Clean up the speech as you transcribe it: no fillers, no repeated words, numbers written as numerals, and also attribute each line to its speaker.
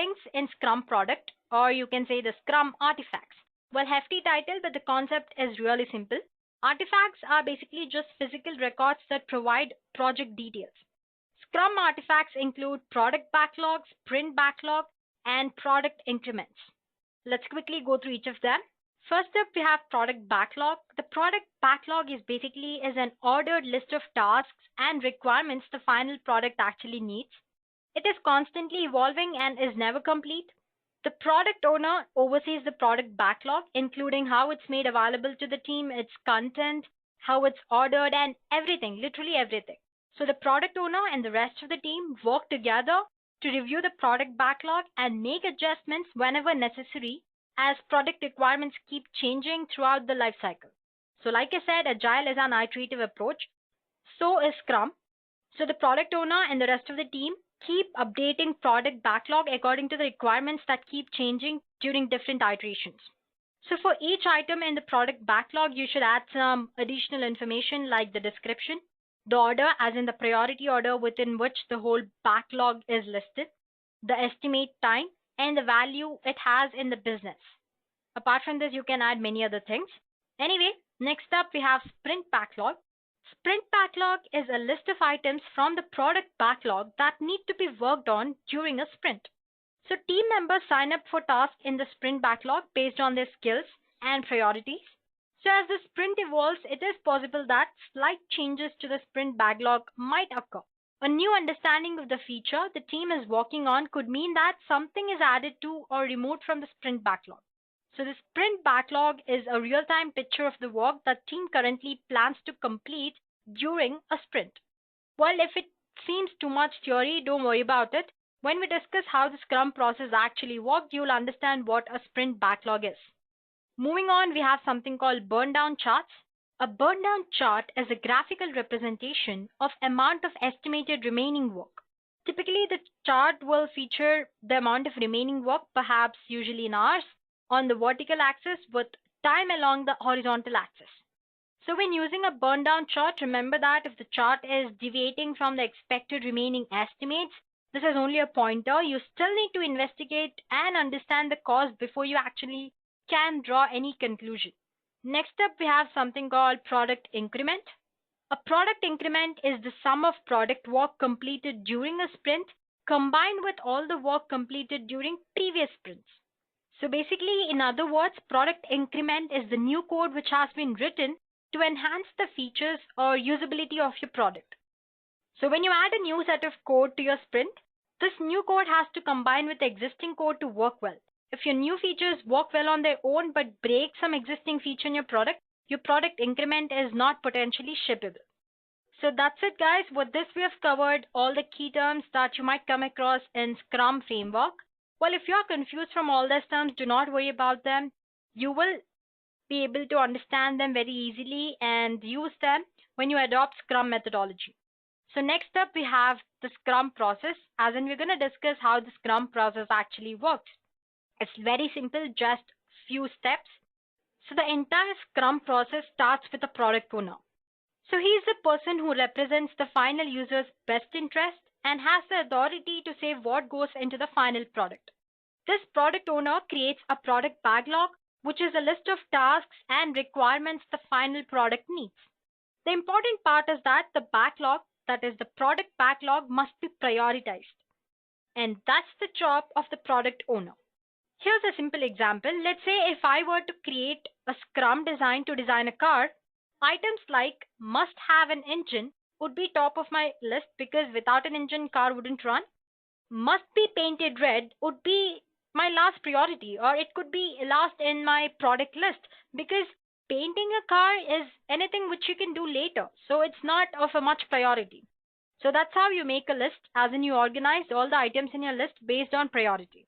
Speaker 1: things in Scrum product, or you can say the Scrum artifacts. Well, hefty title, but the concept is really simple. Artifacts are basically just physical records that provide project details. Scrum artifacts include product backlog, sprint backlog, and product increments. Let's quickly go through each of them. First up, we have product backlog. The product backlog is basically an ordered list of tasks and requirements the final product actually needs. It is constantly evolving and is never complete. The product owner oversees the product backlog, including how it's made available to the team, its content, how it's ordered, and everything, literally everything. So the product owner and the rest of the team work together to review the product backlog and make adjustments whenever necessary as product requirements keep changing throughout the life cycle. So like I said, Agile is an iterative approach. So is Scrum. So the product owner and the rest of the team keep updating product backlog according to the requirements that keep changing during different iterations. So for each item in the product backlog, you should add some additional information like the description, the order as in the priority order within which the whole backlog is listed, the estimate time, and the value it has in the business. Apart from this, you can add many other things. Anyway, next up we have sprint backlog. Sprint backlog is a list of items from the product backlog that need to be worked on during a sprint. So team members sign up for tasks in the sprint backlog based on their skills and priorities. So as the sprint evolves, it is possible that slight changes to the sprint backlog might occur. A new understanding of the feature the team is working on could mean that something is added to or removed from the sprint backlog. So the sprint backlog is a real-time picture of the work that team currently plans to complete during a sprint. Well, if it seems too much theory, don't worry about it. When we discuss how the Scrum process actually works, you'll understand what a sprint backlog is. Moving on, we have something called burn down charts. A burn down chart is a graphical representation of amount of estimated remaining work. Typically, the chart will feature the amount of remaining work, perhaps usually in hours, on the vertical axis with time along the horizontal axis. So when using a burn down chart, remember that if the chart is deviating from the expected remaining estimates, this is only a pointer. You still need to investigate and understand the cause before you actually can draw any conclusion. Next up, we have something called product increment. A product increment is the sum of product work completed during a sprint combined with all the work completed during previous sprints. So basically, in other words, product increment is the new code which has been written to enhance the features or usability of your product. So when you add a new set of code to your sprint, this new code has to combine with the existing code to work well. If your new features work well on their own but break some existing feature in your product increment is not potentially shippable. So that's it, guys. With this, we have covered all the key terms that you might come across in Scrum framework. Well, if you are confused from all these terms, do not worry about them. You will be able to understand them very easily and use them when you adopt Scrum methodology. So next up, we have the Scrum process, as in we're going to discuss how the Scrum process actually works. It's very simple, just few steps. So the entire Scrum process starts with the product owner. So he is the person who represents the final user's best interest and has the authority to say what goes into the final product. This product owner creates a product backlog, which is a list of tasks and requirements the final product needs. The important part is that the backlog, that is the product backlog, must be prioritized. And that's the job of the product owner. Here's a simple example. Let's say if I were to create a Scrum design to design a car, items like must have an engine would be top of my list because without an engine, car wouldn't run. Must be painted red would be my last priority, or it could be last in my product list because painting a car is anything which you can do later. So it's not of a much priority. So that's how you make a list, as in you organize all the items in your list based on priority.